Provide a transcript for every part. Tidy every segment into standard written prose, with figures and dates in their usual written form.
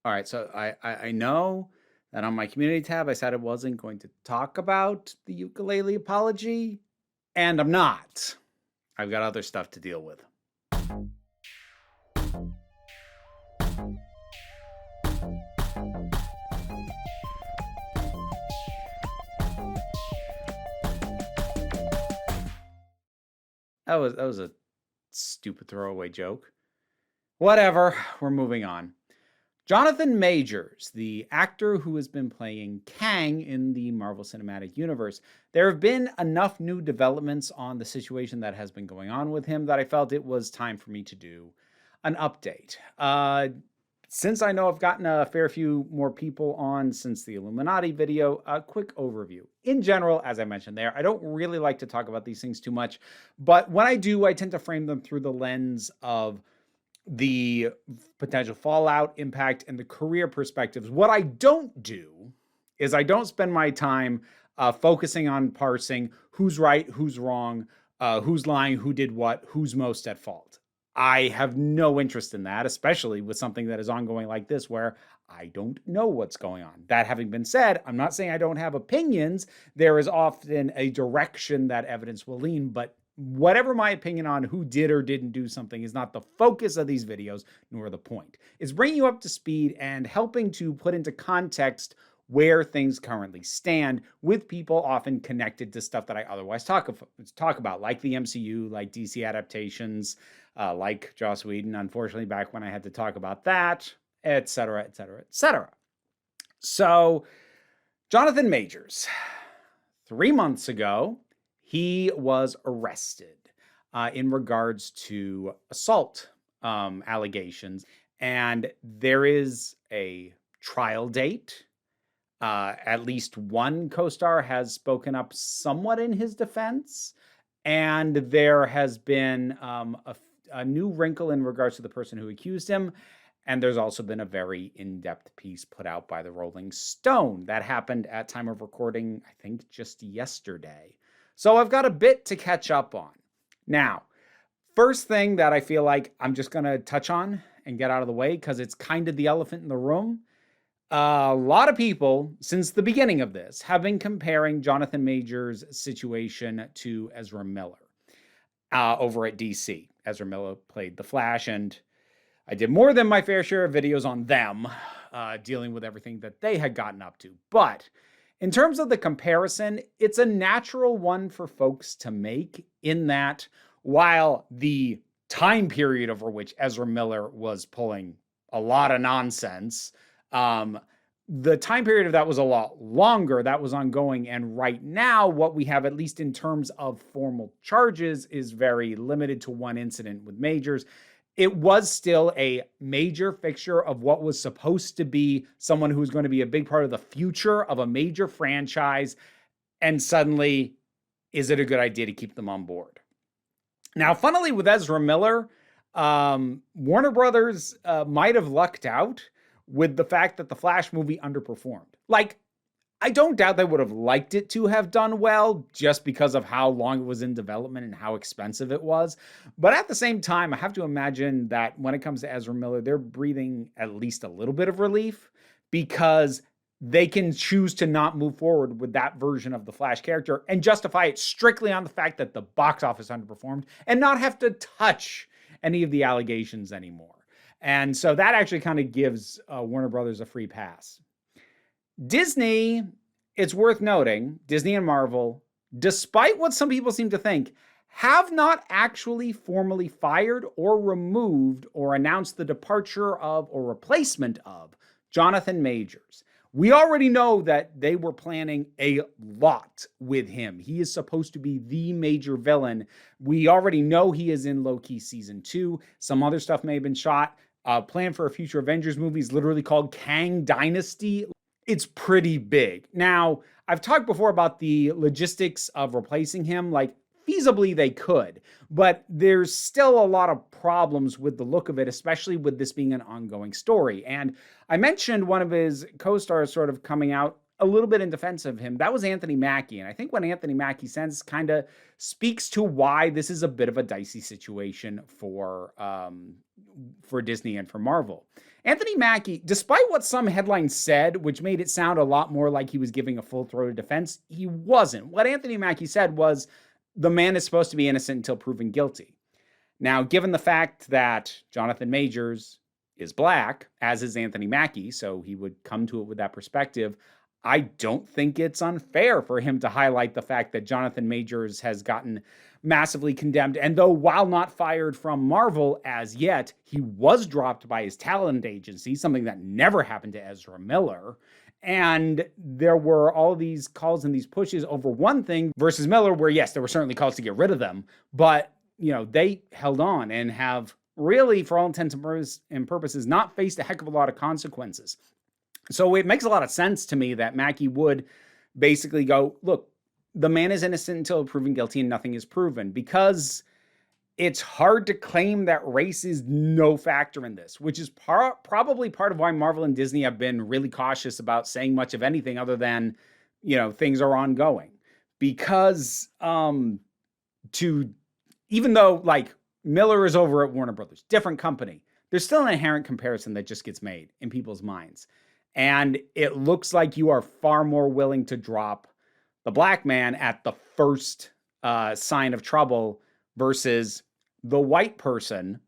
All right, so I know that on my community tab I said I wasn't going to talk about the ukulele apology, and I'm not. I've got other stuff to deal with. That was a stupid throwaway joke. Whatever, we're moving on. Jonathan Majors, the actor who has been playing Kang in the Marvel Cinematic Universe. There have been enough new developments on the situation that has been going on with him that I felt it was time for me to do an update. Since I know I've gotten a fair few more people on since the Illuminati video, a quick overview. In general, as I mentioned there, I don't really like to talk about these things too much, but when I do, I tend to frame them through the lens of the potential fallout, impact, and the career perspectives. What I don't do is I don't spend my time focusing on parsing who's right, who's wrong, who's lying, who did what, who's most at fault. I have no interest in that, especially with something that is ongoing like this, where I don't know what's going on. That having been said, I'm not saying I don't have opinions. There is often a direction that evidence will lean, but whatever my opinion on who did or didn't do something is not the focus of these videos, nor the point. It's bringing you up to speed and helping to put into context where things currently stand with people often connected to stuff that I otherwise talk about, like the MCU, like DC adaptations, like Joss Whedon, unfortunately, back when I had to talk about that, etc., etc., etc. So, Jonathan Majors, 3 months ago, he was arrested in regards to assault allegations. And there is a trial date. At least one co-star has spoken up somewhat in his defense. And there has been a new wrinkle in regards to the person who accused him. And there's also been a very in-depth piece put out by the Rolling Stone. That happened at time of recording, I think, just yesterday. So I've got a bit to catch up on. Now, first thing that I feel like I'm just going to touch on and get out of the way, because it's kind of the elephant in the room. A lot of people, since the beginning of this, have been comparing Jonathan Majors' situation to Ezra Miller over at DC. Ezra Miller played The Flash, and I did more than my fair share of videos on them, dealing with everything that they had gotten up to. But in terms of the comparison, it's a natural one for folks to make, in that while the time period over which Ezra Miller was pulling a lot of nonsense, the time period of that was a lot longer. That was ongoing. And right now, what we have, at least in terms of formal charges, is very limited to one incident with Majors. It was still a major fixture of what was supposed to be someone who was going to be a big part of the future of a major franchise. And suddenly, is it a good idea to keep them on board? Now, funnily, with Ezra Miller, Warner Brothers might have lucked out with the fact that the Flash movie underperformed. Like, I don't doubt they would have liked it to have done well, just because of how long it was in development and how expensive it was. But at the same time, I have to imagine that when it comes to Ezra Miller, they're breathing at least a little bit of relief, because they can choose to not move forward with that version of the Flash character and justify it strictly on the fact that the box office underperformed, and not have to touch any of the allegations anymore. And so that actually kind of gives Warner Brothers a free pass. Disney, it's worth noting, Disney and Marvel, despite what some people seem to think, have not actually formally fired or removed or announced the departure of or replacement of Jonathan Majors. We already know that they were planning a lot with him. He is supposed to be the major villain. We already know he is in Loki Season 2. Some other stuff may have been shot. Plan for a future Avengers movie is literally called Kang Dynasty. It's pretty big. Now, I've talked before about the logistics of replacing him. Like, feasibly they could, but there's still a lot of problems with the look of it, especially with this being an ongoing story. And I mentioned one of his co-stars sort of coming out a little bit in defense of him. That was Anthony Mackie. And I think what Anthony Mackie says kind of speaks to why this is a bit of a dicey situation for Disney and for Marvel. Anthony Mackie, despite what some headlines said, which made it sound a lot more like he was giving a full-throated defense, he wasn't. What Anthony Mackie said was, the man is supposed to be innocent until proven guilty. Now, given the fact that Jonathan Majors is black, as is Anthony Mackie, so he would come to it with that perspective, I don't think it's unfair for him to highlight the fact that Jonathan Majors has gotten massively condemned. And though while not fired from Marvel as yet, he was dropped by his talent agency, something that never happened to Ezra Miller. And there were all these calls and these pushes over one thing versus Miller, where yes, there were certainly calls to get rid of them, but they held on and have really, for all intents and purposes, not faced a heck of a lot of consequences. So it makes a lot of sense to me that Mackie would basically go, look, the man is innocent until proven guilty and nothing is proven, because it's hard to claim that race is no factor in this, which is probably part of why Marvel and Disney have been really cautious about saying much of anything other than, things are ongoing. Because even though like Miller is over at Warner Brothers, different company, there's still an inherent comparison that just gets made in people's minds. And it looks like you are far more willing to drop the black man at the first sign of trouble versus the white person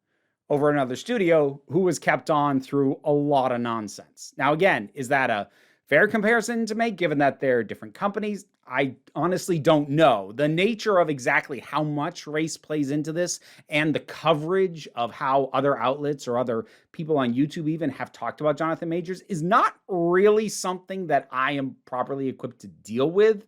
over another studio who was kept on through a lot of nonsense. Now, again, is that a fair comparison to make, given that they're different companies? I honestly don't know. The nature of exactly how much race plays into this and the coverage of how other outlets or other people on YouTube even have talked about Jonathan Majors is not really something that I am properly equipped to deal with.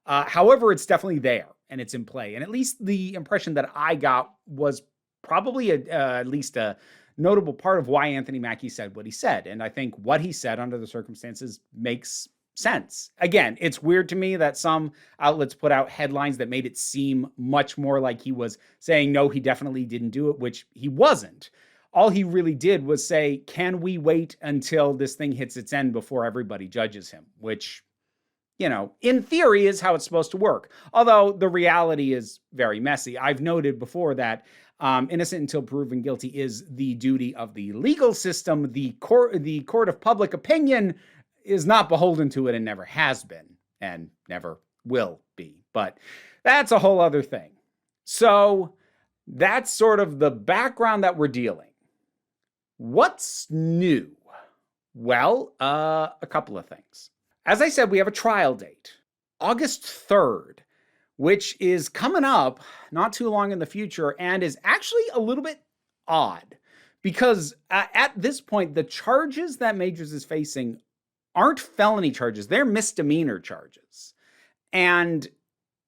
However, it's definitely there and it's in play. And at least the impression that I got was probably at least a notable part of why Anthony Mackie said what he said. And I think what he said under the circumstances makes sense. Again, it's weird to me that some outlets put out headlines that made it seem much more like he was saying, no, he definitely didn't do it, which he wasn't. All he really did was say, can we wait until this thing hits its end before everybody judges him? Which, in theory is how it's supposed to work. Although the reality is very messy. I've noted before that innocent until proven guilty is the duty of the legal system. The court of public opinion is not beholden to it and never has been and never will be. But that's a whole other thing. So that's sort of the background that we're dealing. What's new? Well, a couple of things. As I said, we have a trial date, August 3rd, which is coming up not too long in the future and is actually a little bit odd because at this point, the charges that Majors is facing aren't felony charges. They're misdemeanor charges. And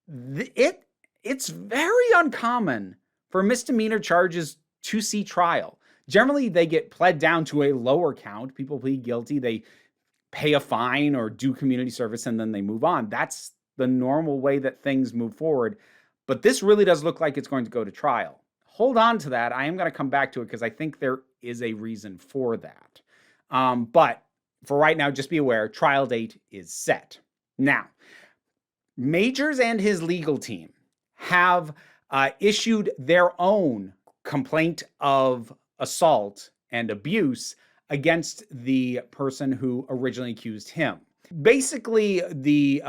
it's very uncommon for misdemeanor charges to see trial. Generally, they get pled down to a lower count. People plead guilty. They pay a fine or do community service, and then they move on. That's the normal way that things move forward. But this really does look like it's going to go to trial. Hold on to that. I am going to come back to it because I think there is a reason for that. But for right now, just be aware, trial date is set. Now, Majors and his legal team have issued their own complaint of assault and abuse against the person who originally accused him. Basically, the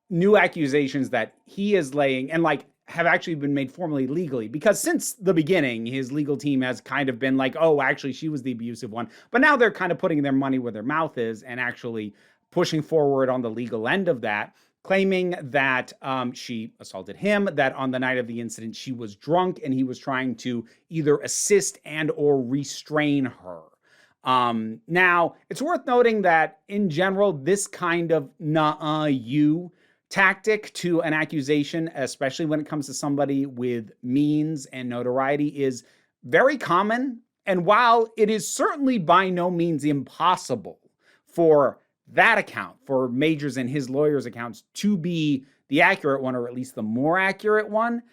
new accusations that he is laying and have actually been made formally legally, because since the beginning, his legal team has kind of been like, oh, actually, she was the abusive one. But now they're kind of putting their money where their mouth is and actually pushing forward on the legal end of that, claiming that she assaulted him, that on the night of the incident, she was drunk and he was trying to either assist and or restrain her. Now, it's worth noting that in general, this kind of you tactic to an accusation, especially when it comes to somebody with means and notoriety, is very common. And while it is certainly by no means impossible for that account, for Majors and his lawyers' accounts, to be the accurate one, or at least the more accurate one,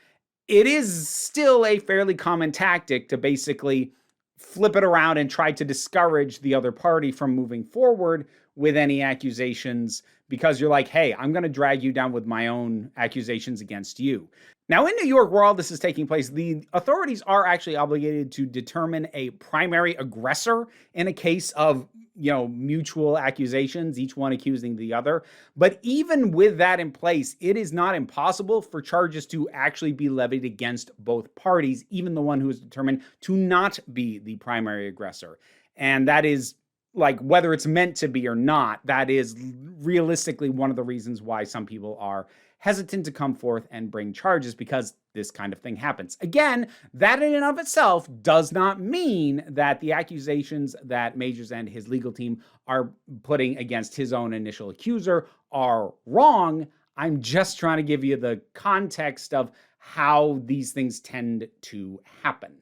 it is still a fairly common tactic to basically flip it around and try to discourage the other party from moving forward with any accusations, because you're like, hey, I'm going to drag you down with my own accusations against you. Now, in New York, where all this is taking place, the authorities are actually obligated to determine a primary aggressor in a case of, mutual accusations, each one accusing the other. But even with that in place, it is not impossible for charges to actually be levied against both parties, even the one who is determined to not be the primary aggressor. And that is, like, whether it's meant to be or not, that is realistically one of the reasons why some people are hesitant to come forth and bring charges, because this kind of thing happens. Again, that in and of itself does not mean that the accusations that Majors and his legal team are putting against his own initial accuser are wrong. I'm just trying to give you the context of how these things tend to happen.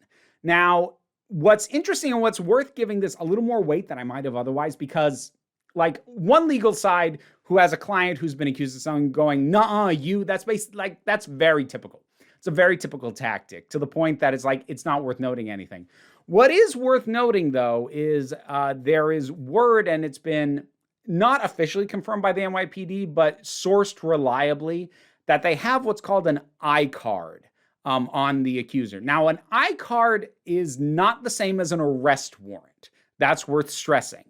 Now, what's interesting and what's worth giving this a little more weight than I might have otherwise, because like one legal side who has a client who's been accused of something going, "Nuh-uh, that's basically like, that's very typical. It's a very typical tactic, to the point that it's like, it's not worth noting anything. What is worth noting, though, is there is word, and it's been not officially confirmed by the NYPD, but sourced reliably, that they have what's called an I card on the accuser. Now, an I card is not the same as an arrest warrant. That's worth stressing.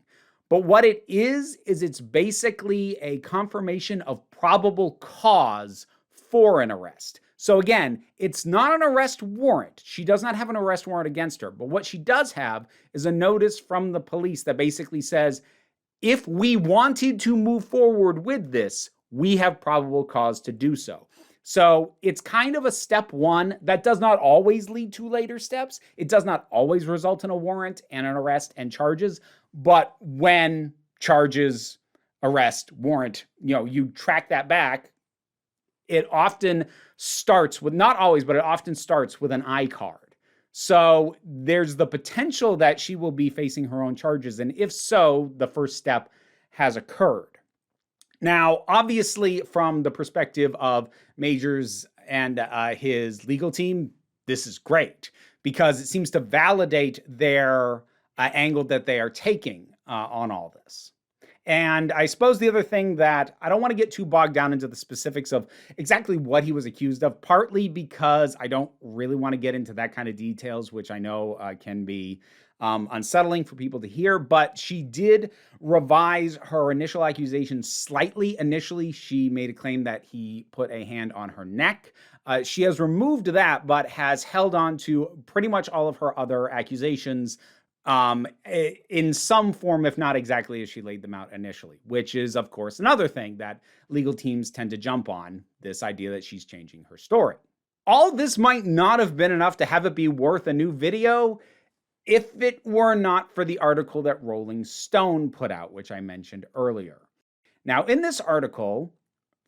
But what it is it's basically a confirmation of probable cause for an arrest. So again, it's not an arrest warrant. She does not have an arrest warrant against her. But what she does have is a notice from the police that basically says, if we wanted to move forward with this, we have probable cause to do so. So it's kind of a step one that does not always lead to later steps. It does not always result in a warrant and an arrest and charges. But when charges, arrest, warrant, you track that back, it often starts with, not always, but it often starts with an I card. So there's the potential that she will be facing her own charges. And if so, the first step has occurred. Now, obviously, from the perspective of Majors and his legal team, this is great, because it seems to validate their angle that they are taking on all this. And I suppose the other thing that I don't want to get too bogged down into the specifics of exactly what he was accused of, partly because I don't really want to get into that kind of details, which I know can be unsettling for people to hear. But she did revise her initial accusation slightly. Initially, she made a claim that he put a hand on her neck. She has removed that, but has held on to pretty much all of her other accusations in some form, if not exactly as she laid them out initially, which is, of course, another thing that legal teams tend to jump on, this idea that she's changing her story. All this might not have been enough to have it be worth a new video if it were not for the article that Rolling Stone put out, which I mentioned earlier. Now, in this article,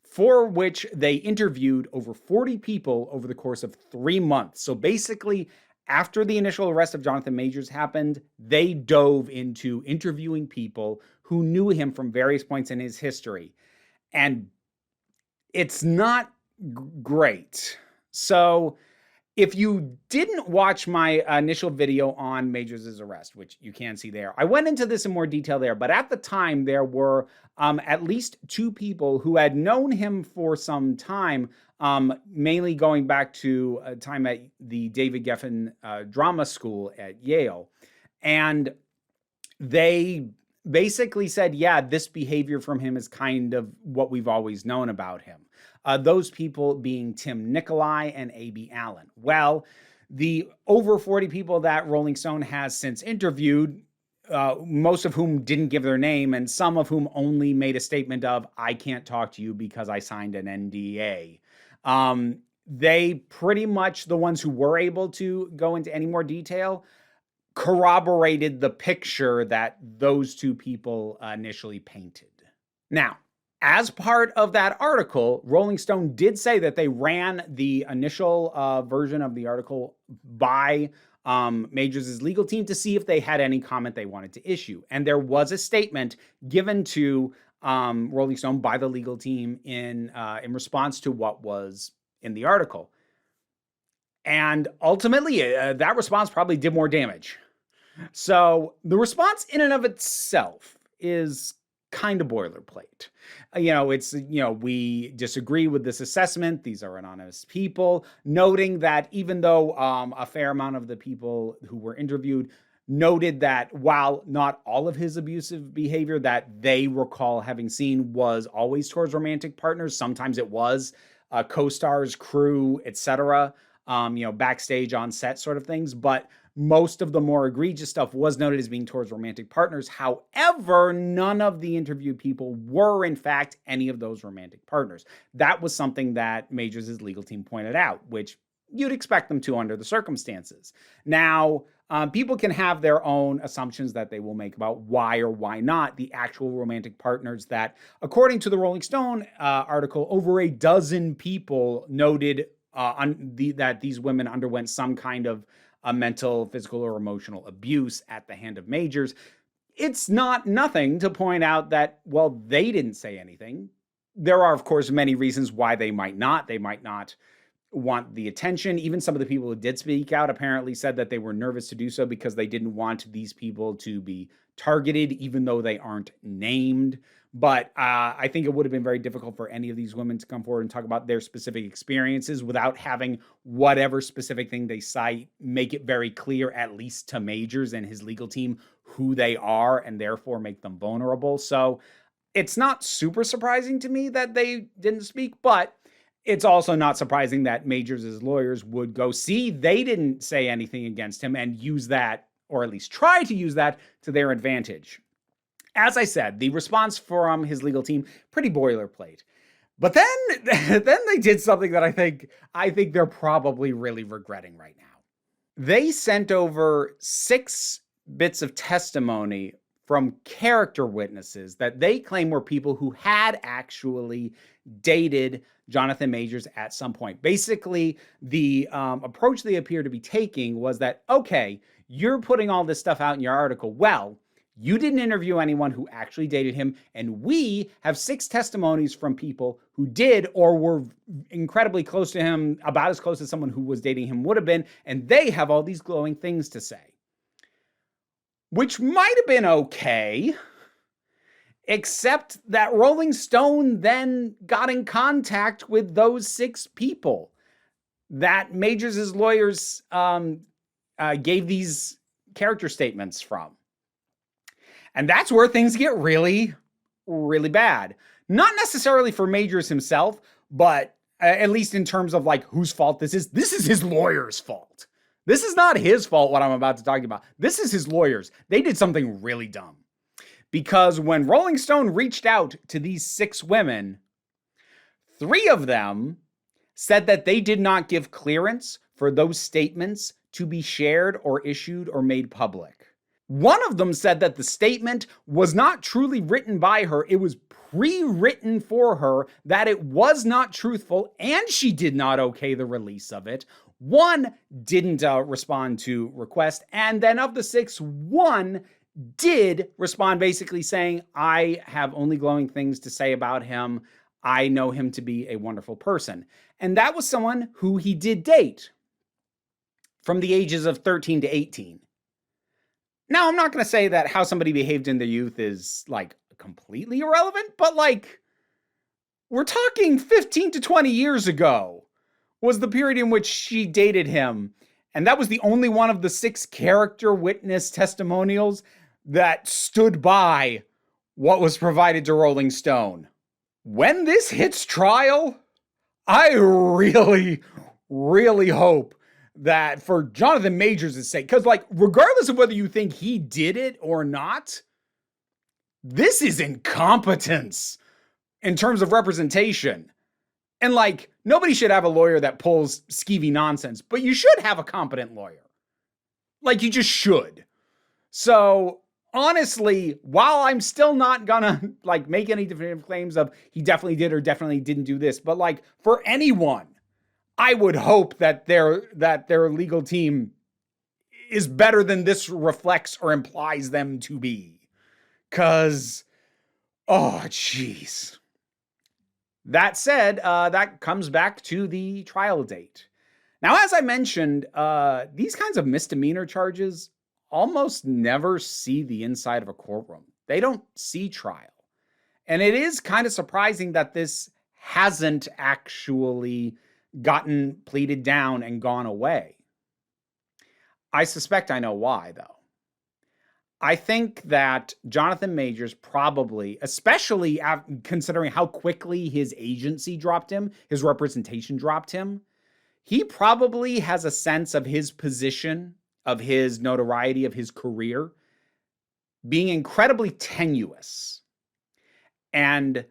for which they interviewed over 40 people over the course of 3 months, so basically, after the initial arrest of Jonathan Majors happened, they dove into interviewing people who knew him from various points in his history. And it's not great. So if you didn't watch my initial video on Majors' arrest, which you can see there, I went into this in more detail there. But at the time, there were at least 2 people who had known him for some time, mainly going back to a time at the David Geffen Drama School at Yale. And they basically said, yeah, this behavior from him is kind of what we've always known about him. Those people being Tim Nicolai and A.B. Allen. Well, the over 40 people that Rolling Stone has since interviewed, most of whom didn't give their name, and some of whom only made a statement of, I can't talk to you because I signed an NDA. They pretty much, the ones who were able to go into any more detail, corroborated the picture that those 2 people initially painted. Now, as part of that article, Rolling Stone did say that they ran the initial version of the article by Majors' legal team to see if they had any comment they wanted to issue. And there was a statement given to Rolling Stone by the legal team in response to what was in the article. And ultimately, that response probably did more damage. So the response in and of itself is kind of boilerplate. It's, we disagree with this assessment. These are anonymous people, noting that even though a fair amount of the people who were interviewed noted that while not all of his abusive behavior that they recall having seen was always towards romantic partners, sometimes it was co-stars, crew, etc., backstage, on set sort of things, but most of the more egregious stuff was noted as being towards romantic partners. However, none of the interviewed people were, in fact, any of those romantic partners. That was something that Majors' legal team pointed out, which you'd expect them to under the circumstances. Now, people can have their own assumptions that they will make about why or why not the actual romantic partners that, according to the Rolling Stone article, over a dozen people noted that these women underwent some kind of mental, physical, or emotional abuse at the hand of Majors. It's not nothing to point out that, well, they didn't say anything. There are, of course, many reasons why they might not. They might not want the attention. Even some of the people who did speak out apparently said that they were nervous to do so because they didn't want these people to be targeted, even though they aren't named. But I think it would have been very difficult for any of these women to come forward and talk about their specific experiences without having whatever specific thing they cite make it very clear, at least to Majors and his legal team, who they are, and therefore make them vulnerable. So it's not super surprising to me that they didn't speak, but it's also not surprising that Majors' lawyers would go, see, they didn't say anything against him, and use that, or at least try to use that, to their advantage. As I said, the response from his legal team, pretty boilerplate. But then they did something that I think they're probably really regretting right now. They sent over 6 bits of testimony from character witnesses that they claim were people who had actually dated Jonathan Majors at some point. Basically, the approach they appear to be taking was that, okay, you're putting all this stuff out in your article. Well, you didn't interview anyone who actually dated him, and we have 6 testimonies from people who did or were incredibly close to him, about as close as someone who was dating him would have been, and they have all these glowing things to say. Which might have been okay, except that Rolling Stone then got in contact with those 6 people that Majors' lawyers gave these character statements from. And that's where things get really, really bad. Not necessarily for Majors himself, but at least in terms of like whose fault this is. This is his lawyer's fault. This is not his fault, what I'm about to talk about. This is his lawyers. They did something really dumb. Because when Rolling Stone reached out to these 6 women, 3 of them said that they did not give clearance for those statements to be shared or issued or made public. One of them said that the statement was not truly written by her. It was pre-written for her, that it was not truthful, and she did not okay the release of it. One didn't respond to request, and then of the 6, 1 did respond, basically saying, I have only glowing things to say about him. I know him to be a wonderful person. And that was someone who he did date from the ages of 13 to 18. Now, I'm not going to say that how somebody behaved in their youth is like completely irrelevant, but like we're talking 15 to 20 years ago was the period in which she dated him. And that was the only one of the 6 character witness testimonials that stood by what was provided to Rolling Stone. When this hits trial, I really, really hope that for Jonathan Majors' sake, because like regardless of whether you think he did it or not, this is incompetence in terms of representation. And like nobody should have a lawyer that pulls skeevy nonsense, but you should have a competent lawyer. Like you just should. So honestly, while I'm still not gonna like make any definitive claims of he definitely did or definitely didn't do this, but like for anyone, I would hope that their legal team is better than this reflects or implies them to be. 'Cause, oh, jeez. That said, that comes back to the trial date. Now, as I mentioned, these kinds of misdemeanor charges almost never see the inside of a courtroom. They don't see trial. And it is kind of surprising that this hasn't actually gotten pleaded down and gone away. I suspect I know why, though. I think that Jonathan Majors probably, especially considering how quickly his agency dropped him, his representation dropped him, he probably has a sense of his position, of his notoriety, of his career being incredibly tenuous. And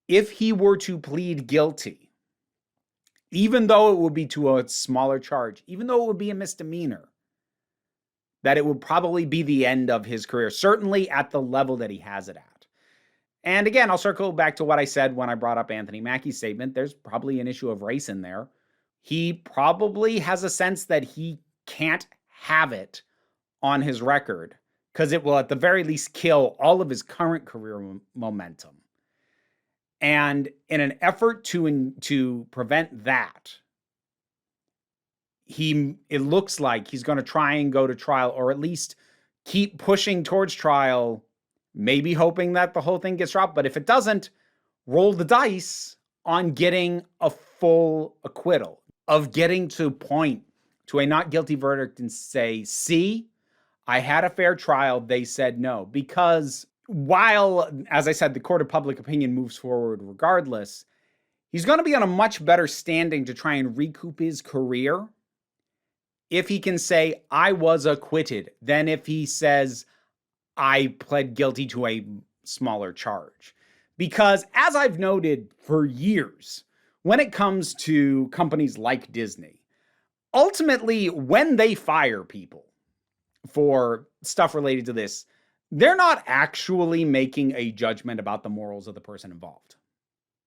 if he were to plead guilty, even though it would be to a smaller charge, even though it would be a misdemeanor, that it would probably be the end of his career, certainly at the level that he has it at. And again, I'll circle back to what I said when I brought up Anthony Mackie's statement. There's probably an issue of race in there. He probably has a sense that he can't have it on his record because it will at the very least kill all of his current career momentum. And in an effort to prevent that, it looks like he's going to try and go to trial, or at least keep pushing towards trial, maybe hoping that the whole thing gets dropped. But if it doesn't, roll the dice on getting a full acquittal, of getting to point to a not guilty verdict and say, see, I had a fair trial. They said no. Because while, as I said, the court of public opinion moves forward regardless, he's going to be on a much better standing to try and recoup his career if he can say, I was acquitted, than if he says, I pled guilty to a smaller charge. Because as I've noted for years, when it comes to companies like Disney, ultimately, when they fire people for stuff related to this, they're not actually making a judgment about the morals of the person involved.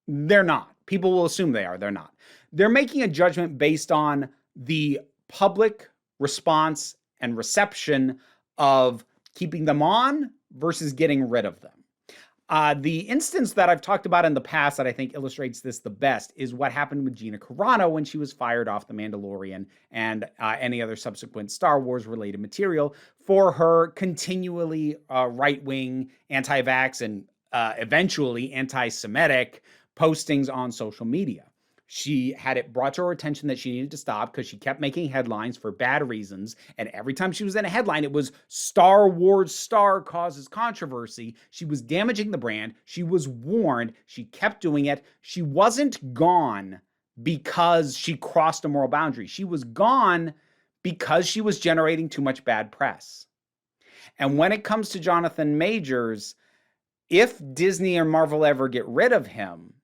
They're not. People will assume they are. They're not. They're making a judgment based on the public response and reception of keeping them on versus getting rid of them. The instance that I've talked about in the past that I think illustrates this the best is what happened with Gina Carano when she was fired off The Mandalorian and any other subsequent Star Wars related material for her continually right-wing, anti-vax, and eventually anti-Semitic postings on social media. She had it brought to her attention that she needed to stop because she kept making headlines for bad reasons. And every time she was in a headline, it was Star Wars star causes controversy. She was damaging the brand. She was warned. She kept doing it. She wasn't gone because she crossed a moral boundary. She was gone because she was generating too much bad press. And when it comes to Jonathan Majors, if Disney or Marvel ever get rid of him,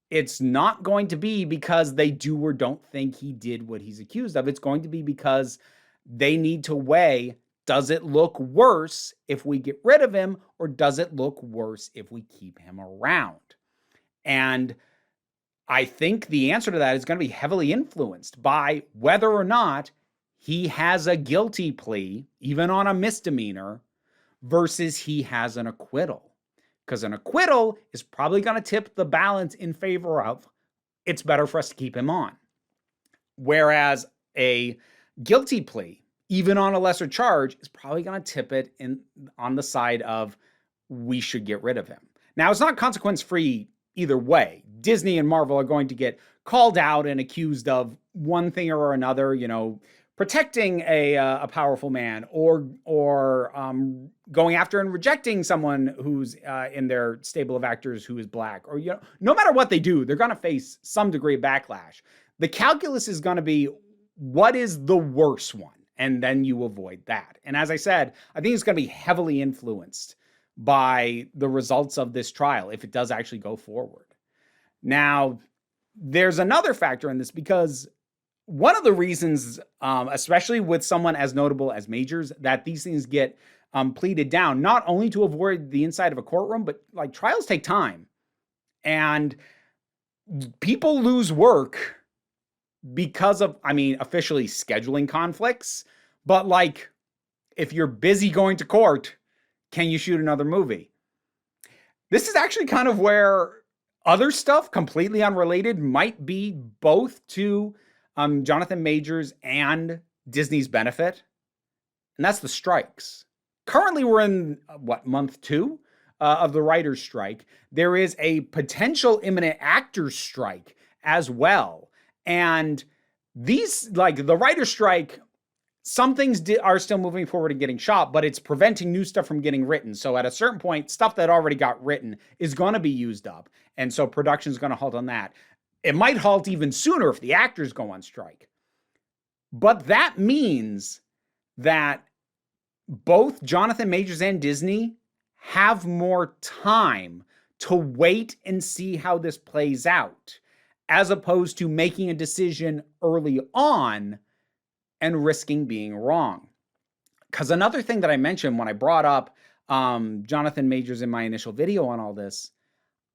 it's not going to be because they do or don't think he did what he's accused of. It's going to be because they need to weigh, does it look worse if we get rid of him, or does it look worse if we keep him around? And I think the answer to that is going to be heavily influenced by whether or not he has a guilty plea, even on a misdemeanor, versus he has an acquittal. Because an acquittal is probably going to tip the balance in favor of it's better for us to keep him on. Whereas a guilty plea, even on a lesser charge, is probably going to tip it on the side of we should get rid of him. Now, it's not consequence-free either way. Disney and Marvel are going to get called out and accused of one thing or another, protecting a powerful man, or going after and rejecting someone who's in their stable of actors who is black, or no matter what they do, they're going to face some degree of backlash. The calculus is going to be what is the worst one, and then you avoid that. And as I said, I think it's going to be heavily influenced by the results of this trial if it does actually go forward. Now, there's another factor in this, because one of the reasons, especially with someone as notable as Majors, that these things get pleaded down, not only to avoid the inside of a courtroom, but trials take time. And people lose work because of, officially scheduling conflicts. But if you're busy going to court, can you shoot another movie? This is actually kind of where other stuff, completely unrelated, might be both to Jonathan Majors and Disney's benefit, and that's the strikes. Currently, we're in, month 2 of the writer's strike. There is a potential imminent actor's strike as well. And these, like the writer's strike, some things are still moving forward and getting shot, but it's preventing new stuff from getting written. So at a certain point, stuff that already got written is going to be used up. And so production is going to halt on that. It might halt even sooner if the actors go on strike. But that means that both Jonathan Majors and Disney have more time to wait and see how this plays out, as opposed to making a decision early on and risking being wrong. Because another thing that I mentioned when I brought up Jonathan Majors in my initial video on all this,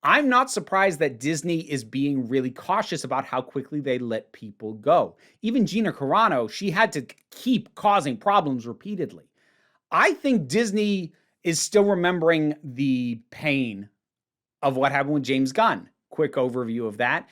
I'm not surprised that Disney is being really cautious about how quickly they let people go. Even Gina Carano, she had to keep causing problems repeatedly. I think Disney is still remembering the pain of what happened with James Gunn. Quick overview of that.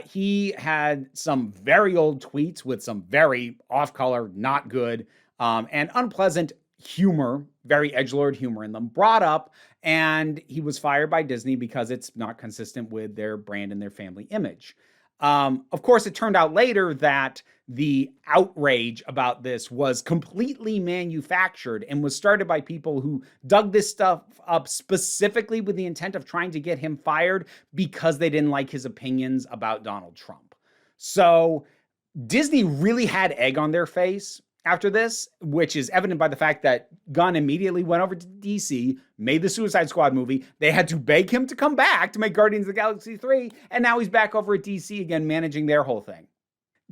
He had some very old tweets with some very off-color, not good, and unpleasant humor, very edgelord humor in them, brought up, and he was fired by Disney because it's not consistent with their brand and their family image. Of course, it turned out later that the outrage about this was completely manufactured and was started by people who dug this stuff up specifically with the intent of trying to get him fired because they didn't like his opinions about Donald Trump. So Disney really had egg on their face after this, which is evident by the fact that Gunn immediately went over to DC, made the Suicide Squad movie. They had to beg him to come back to make Guardians of the Galaxy 3, and now he's back over at DC again, managing their whole thing.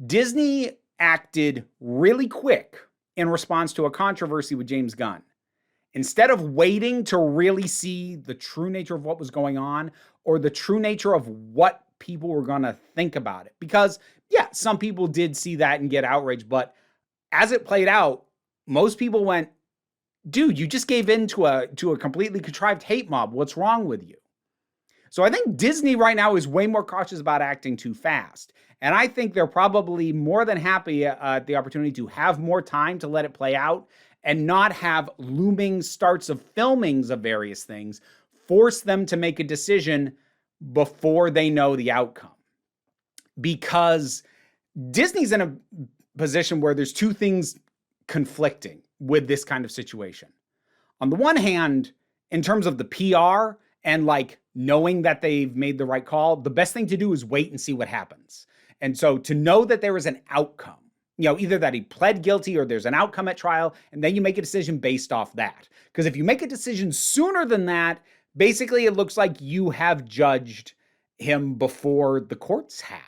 Disney acted really quick in response to a controversy with James Gunn. Instead of waiting to really see the true nature of what was going on or the true nature of what people were going to think about it. Because, yeah, some people did see that and get outraged, but as it played out, most people went, dude, you just gave in to a completely contrived hate mob. What's wrong with you? So I think Disney right now is way more cautious about acting too fast. And I think they're probably more than happy at the opportunity to have more time to let it play out and not have looming starts of filmings of various things force them to make a decision before they know the outcome. Because Disney's in a position where there's two things conflicting with this kind of situation. On the one hand, in terms of the PR and like knowing that they've made the right call, the best thing to do is wait and see what happens. And so to know that there is an outcome, either that he pled guilty or there's an outcome at trial, and then you make a decision based off that. Because if you make a decision sooner than that, basically it looks like you have judged him before the courts have.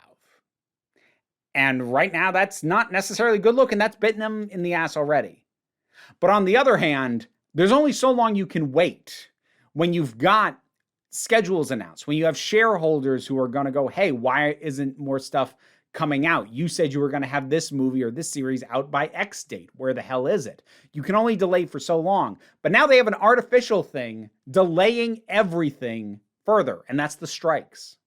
And right now, that's not necessarily a good look, and that's bitten him in the ass already. But on the other hand, there's only so long you can wait when you've got schedules announced, when you have shareholders who are going to go, hey, why isn't more stuff coming out? You said you were going to have this movie or this series out by X date. Where the hell is it? You can only delay for so long. But now they have an artificial thing delaying everything further, and that's the strikes.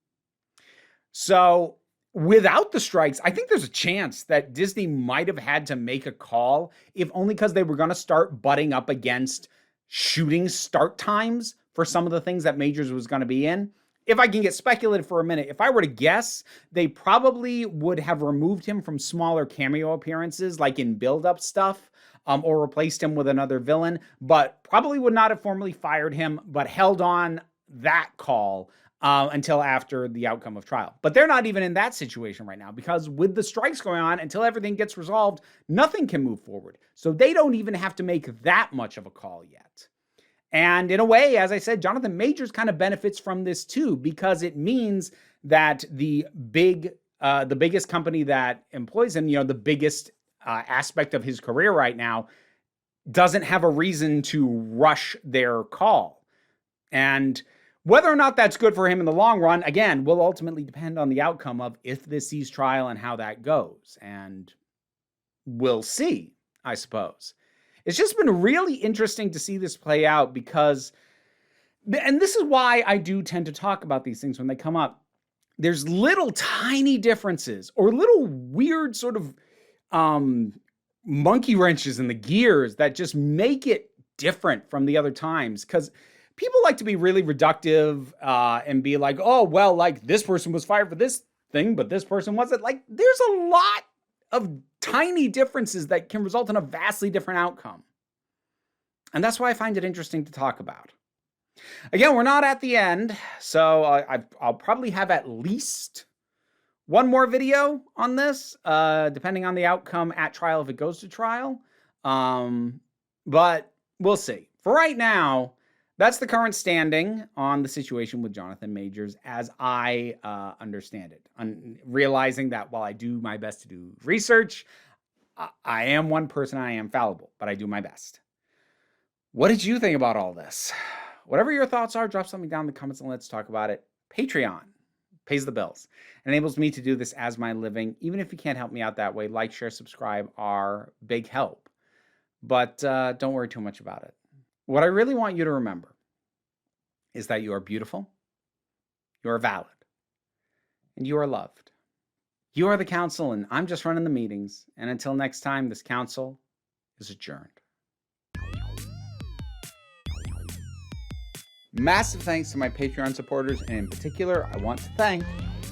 So without the strikes, I think there's a chance that Disney might have had to make a call, if only because they were going to start butting up against shooting start times for some of the things that Majors was going to be in. If I can get speculative for a minute, if I were to guess, they probably would have removed him from smaller cameo appearances, like in build-up stuff, or replaced him with another villain, but probably would not have formally fired him, but held on that call until after the outcome of trial. But they're not even in that situation right now, because with the strikes going on, until everything gets resolved, nothing can move forward. So they don't even have to make that much of a call yet. And in a way, as I said, Jonathan Majors kind of benefits from this too, because it means that the biggest company that employs him, the biggest aspect of his career right now, doesn't have a reason to rush their call. And whether or not that's good for him in the long run, again, will ultimately depend on the outcome of if this sees trial and how that goes. And we'll see, I suppose. It's just been really interesting to see this play out because, and this is why I do tend to talk about these things when they come up, there's little tiny differences or little weird sort of monkey wrenches in the gears that just make it different from the other times. Because people like to be really reductive and be like, oh, well, like this person was fired for this thing, but this person wasn't. Like, there's a lot of tiny differences that can result in a vastly different outcome. And that's why I find it interesting to talk about. Again, we're not at the end, so I'll probably have at least one more video on this, depending on the outcome at trial if it goes to trial. But we'll see. For right now, that's the current standing on the situation with Jonathan Majors as I understand it. Realizing that while I do my best to do research, I am one person, I am fallible, but I do my best. What did you think about all this? Whatever your thoughts are, drop something down in the comments and let's talk about it. Patreon pays the bills. It enables me to do this as my living. Even if you can't help me out that way, like, share, subscribe are big help. But don't worry too much about it. What I really want you to remember is that you are beautiful, you are valid, and you are loved. You are the council, and I'm just running the meetings. And until next time, this council is adjourned. Massive thanks to my Patreon supporters, and in particular, I want to thank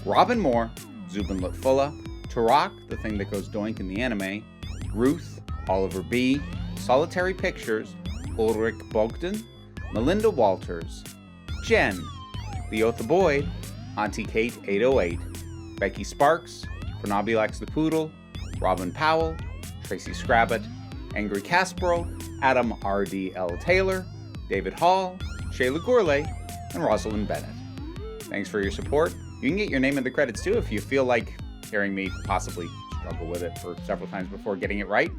Robin Moore, Zubin Lutfullah, Tarak, the thing that goes doink in the anime, Ruth, Oliver B., Solitary Pictures, Ulrich Bogdan, Melinda Walters, Jen, Leotha Boyd, Auntie Kate 808, Becky Sparks, Fernabilex the Poodle, Robin Powell, Tracy Scrabbit, Angry Kasparov, Adam R.D.L. Taylor, David Hall, Shayla Gourlay, and Rosalind Bennett. Thanks for your support. You can get your name in the credits too if you feel like hearing me possibly struggle with it for several times before getting it right.